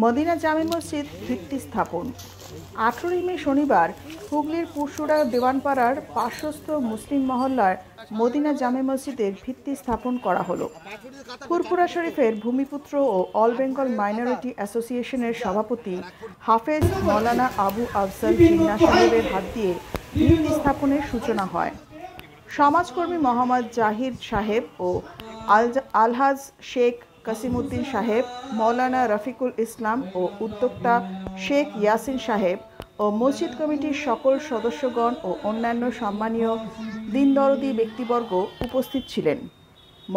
Medina জামে মসজিদ ভিত্তি স্থাপন। 18 মে শনিবার হুগলির পুরসুরা দেওয়ানপাড়ার পার্শ্বস্থ মুসলিম মহল্লার মদিনা জামে মসজিদের ভিত্তি স্থাপন করা হলো। ফুরফুরা শরীফের ভূমিপুত্র ও অল বেঙ্গল মাইনরিটি অ্যাসোসিয়েশনের সভাপতি হাফেজ মৌলানা আবু আফজাল জিন্নাহ সাহেবের হাত দিয়ে ভিত্তি স্থাপনের সূচনা হয়। সমাজকর্মী মোহাম্মদ জাহির সাহেব ও আলহাজ শেখ কাসিমউদ্দিন সাহেব, মৌলানা রফিকুল ইসলাম ও উদ্যোক্তা শেখ ইয়াসিন সাহেব ও মসজিদ কমিটির সকল সদস্যগণ ও অন্যান্য সম্মানীয় দিনদরদি ব্যক্তিবর্গ উপস্থিত ছিলেন।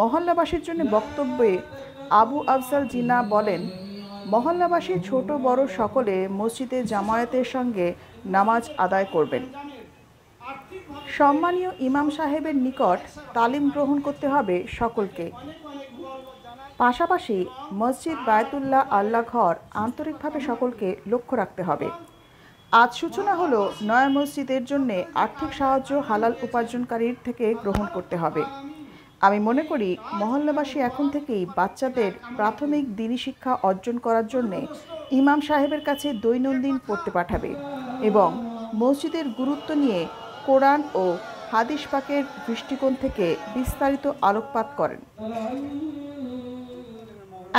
মহল্লাবাসীর জন্য বক্তব্যে আবু আফজাল জিন্নাহ বলেন, মহল্লাবাসী ছোট বড় সকলে মসজিদে জামায়াতের সঙ্গে নামাজ আদায় করবেন। সম্মানীয় ইমাম সাহেবের নিকট তালিম গ্রহণ করতে হবে সকলকে। পাশাপাশি মসজিদ বায়তুল্লাহ আল্লাহ ঘর আন্তরিকভাবে সকলকে লক্ষ্য রাখতে হবে। আজ সূচনা হলো নয়া মসজিদের জন্য আর্থিক সাহায্য হালাল উপার্জনকারীর থেকে গ্রহণ করতে হবে। আমি মনে করি মহল্লাবাসী এখন থেকেই বাচ্চাদের প্রাথমিক দ্বীনি শিক্ষা অর্জন করার জন্য ইমাম সাহেবের কাছে দৈনন্দিন পড়তে পাঠাবে এবং মসজিদের গুরুত্ব নিয়ে কোরআন ও হাদিস পাকের দৃষ্টিকোণ থেকে বিস্তারিত আলোকপাত করেন।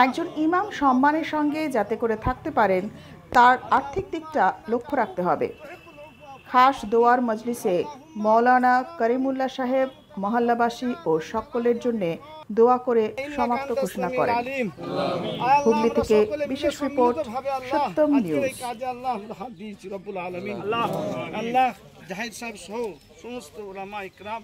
একজন ইমাম সম্মানের সঙ্গে যাতে করে থাকতে পারেন তার আর্থিক দিকটা লক্ষ্য রাখতে হবে। খাস দোয়ার মজলিসে মৌলানা করিমুল্লাহ সাহেব মহল্লাবাসী ও সকলের জন্য দোয়া করে সমাপ্ত ঘোষণা করেন। হুগলি থেকে বিশেষ রিপোর্ট, সত্যম নিউজ। জাহিদ সাহেব সহ সমস্ত উলামা ইকরাম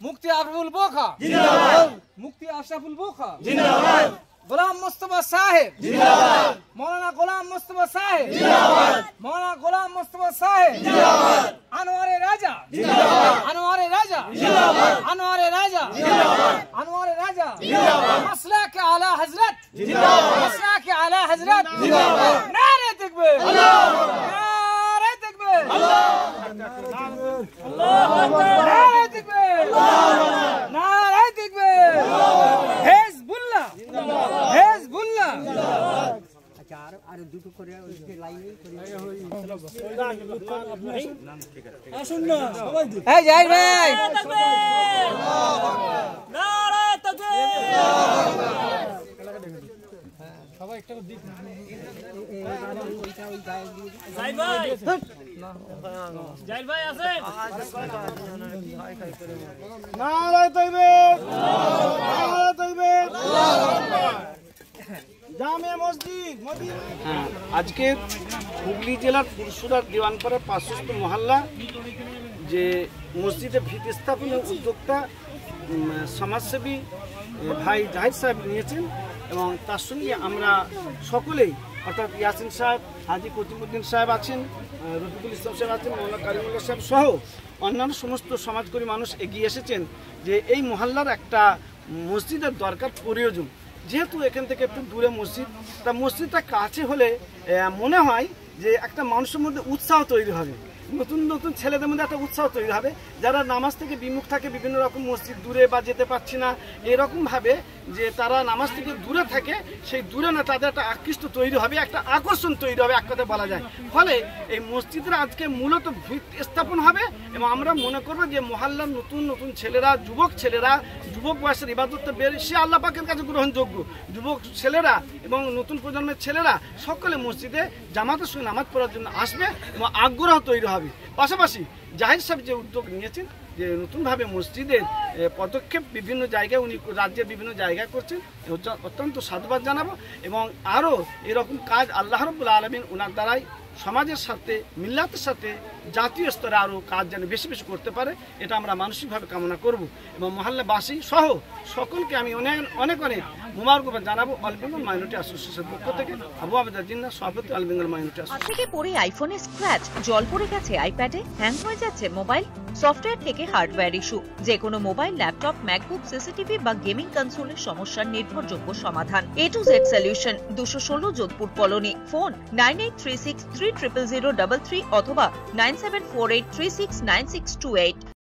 মুফতি আরফুল বোখা জিন্দাবাদ, মুফতি আশরাফুল বোখা জিন্দাবাদ, গোলাম মুস্তাফা সাহেব জিন্দাবাদ, মৌলানা গোলাম মুস্তাফা সাহেব জিন্দাবাদ, মৌলানা গোলাম মুস্তাফা সাহেব জিন্দাবাদ, আনোয়ারে রাজা জিন্দাবাদ, আনোয়ারে রাজা জিন্দাবাদ, আনোয়ারে রাজা জিন্দাবাদ, আনোয়ারে রাজা জিন্দাবাদ, মাসলাক আলা হযরত জিন্দাবাদ, মাসলাক আলা হযরত জিন্দাবাদ। নারে তাকবীর, আল্লাহু আকবার, নারে তাকবীর, আল্লাহু আকবার, আল্লাহু আকবার, নারে তাকবীর, আল্লাহু আকবার, নারে তাকবীর, হিজবুল্লাহ জিন্দাবাদ, হিজবুল্লাহ জিন্দাবাদ। আচ্ছা আর দুটো করে ওই লাইনে করে আসুন না সবাই, এই জাহির ভাই, নারে তাকবীর, সবাই একটা দিক জাহির ভাই, জাহির ভাই আছে, নারে তাকবীর, নারে তাকবীর, আল্লাহু আকবার। জামে মসজিদ মদিনা। আজকে হুগলি জেলার পুরসুরা দেওয়ানপাড়ার পার্শ্বস্থ মহল্লা যে মসজিদে ভিত্তি স্থাপনের উদ্যোক্তা সমাজসেবী ভাই জাহিদ সাহেব নিয়েছেন এবং তার সঙ্গে আমরা সকলেই অর্থাৎ ইয়াসিন সাহেব, হাজি কতিমুদ্দিন সাহেব আছেন, রফিকুল ইসলাম সাহেব আছেন, মৌলানা কারিমুল্লাহ সাহেব সহ অন্যান্য সমস্ত সমাজকর্মী মানুষ এগিয়ে এসেছেন যে এই মহল্লার একটা মসজিদের দরকার প্রয়োজন। যেহেতু এখান থেকে একটু দূরে মসজিদ, তা মসজিদটা কাছে হলে মনে হয় যে একটা মানুষের মধ্যে উৎসাহ তৈরি হবে, নতুন নতুন ছেলেদের মধ্যে একটা উৎসাহ তৈরি হবে যারা নামাজ থেকে বিমুখ থাকে, বিভিন্ন রকম মসজিদ দূরে বা যেতে পারছি না এরকমভাবে যে তারা নামাজ থেকে দূরে থাকে, সেই দূরে না তাদের একটা আকৃষ্ট তৈরি হবে, একটা আকর্ষণ তৈরি হবে, এক কথায় বলা যায়। ফলে এই মসজিদের আজকে মূলত ভিত্তি স্থাপন হবে এবং আমরা মনে করবো যে মহল্লার নতুন নতুন ছেলেরা, যুবক ছেলেরা, যুবক বয়সের ইবাদতটা বেশি আল্লাহ পাকের কাছে গ্রহণযোগ্য যুবক ছেলেরা এবং নতুন প্রজন্মের ছেলেরা সকলে মসজিদে জামাতের সঙ্গে নামাজ পড়ার জন্য আসবে এবং আগ্রহ তৈরি হবে। পাশাপাশি জাহির সাহেব যে উদ্যোগ নিয়েছেন যে নতুনভাবে মসজিদের পদক্ষেপ বিভিন্ন জায়গায় উনি রাজ্যের বিভিন্ন জায়গায় করছেন, অত্যন্ত সাধুবাদ জানাবো এবং আরও এরকম কাজ আল্লাহ রাব্বুল আলামিন ওনার দ্বারাই সমাজের সাথে, মিল্লাতের সাথে জাতীয় স্তরে আরও কাজ যেন বেশি বেশি করতে পারে, এটা আমরা মানসিকভাবে কামনা করব এবং মহল্লাবাসী সহ সকলকে আমি অনেক অনেক অনেক মুবারকবাদ জানাবো অল বেঙ্গল মাইনরিটি অ্যাসোসিয়েশনের পক্ষ থেকে। আবু আবেদা জিন্নাহ, সভাপতি অল বেঙ্গল মাইনরিটি অ্যাসোসিয়েশন। থেকে পড়ে আইফোনে স্ক্র্যাচ, জল পড়ে গেছে আইপ্যাডে, হ্যাং হয়ে যাচ্ছে মোবাইল, সফটওয়্যার থেকে হার্ডওয়্যার ইস্যু, যে কোনো মোবাইল, ল্যাপটপ, ম্যাকবুক, সিসিটিভি বা গেমিং কনসোলের সমস্যার নির্ভরযোগ্য সমাধান। A to Z solution, 216 Jodhpur colony. Phone 9836300033 অথবা 9748369628।